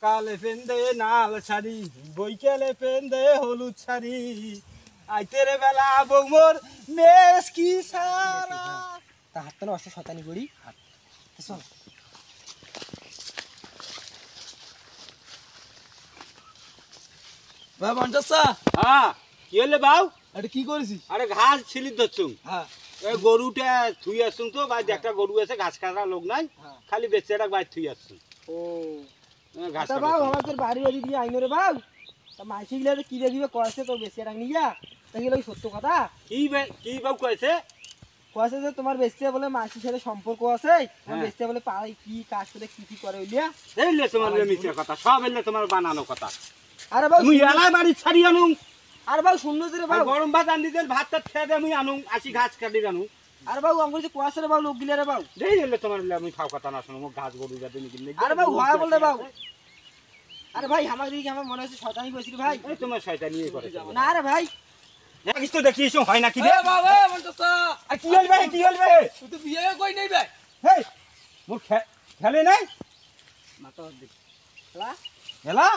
কালে পেন্দে নাল শাড়ি বইকালে পেন্দে হলুদ শাড়ি আইতেরে বেলা বৌমর মেস কি সারা তা হাতটা না অষ্ট শতানি করি চল ভাই মঞ্চাসা হ্যাঁ কি হলে বাউ এটা কি করেছিস? আরে ঘাস ছিলি দচ্ছুম হ্যাঁ এই গরুটা থুই আসছুম তো বাইরে একটা গরু আছে ঘাস কাটা লোক নাই হ্যাঁ। খালি বেচেটা বাইরে থুই আসছুম ও ঘাস তা বাবু আমাদের বাড়ি বাড়ি দিয়ে আইনো রে বাবু তা মাইসি গিলা কি রে দিবে কয়েছে তোর বেশি রাখ নিয়া তা গেলে সত্য কথা কি বাউ কয়েছে কয়েছে যে তোমার বেশি বলে মাসির সাথে সম্পর্ক আছে তোমার হ্যাঁ। বেশি বলে পাড়ায় কি কাজ করে কি করে ওইলিয়া এইলে তোমার মিছে কথা সব এলে তোমার বানানো কথা আরে বাবু তুমি এলাই বাড়ি ছাড়ি আনুম আরে বাবু শুনলো যে রে আর বাবু গরম ভাত আন দিতেন ভাতটা খেয়ে দে আমি আনুম আসি ঘাস কাটি আনুম আরে বাবু আমার যে কয়েছে রে বাবু লোক গিলা রে বাবু দেই এলে তোমার আমি খাও কথা না শুনো ঘাস গরু যাতে নিকিন আরে বাবু হয় বলে বাবু আরে ভাই আমার দিকে আমার মনে হচ্ছে শয়তানি কইছিস ভাই এই তোমার শয়তানি নিয়ে করে না রে ভাই দেখিস তো দেখিস হয় নাকি রে এ বাবা মঞ্চাসা আর কি হলবে কি হলবে তুই তো বিয়ে কই নাই ভাই হেই মোর খেলে নাই মাথা দেখ হলা হেলা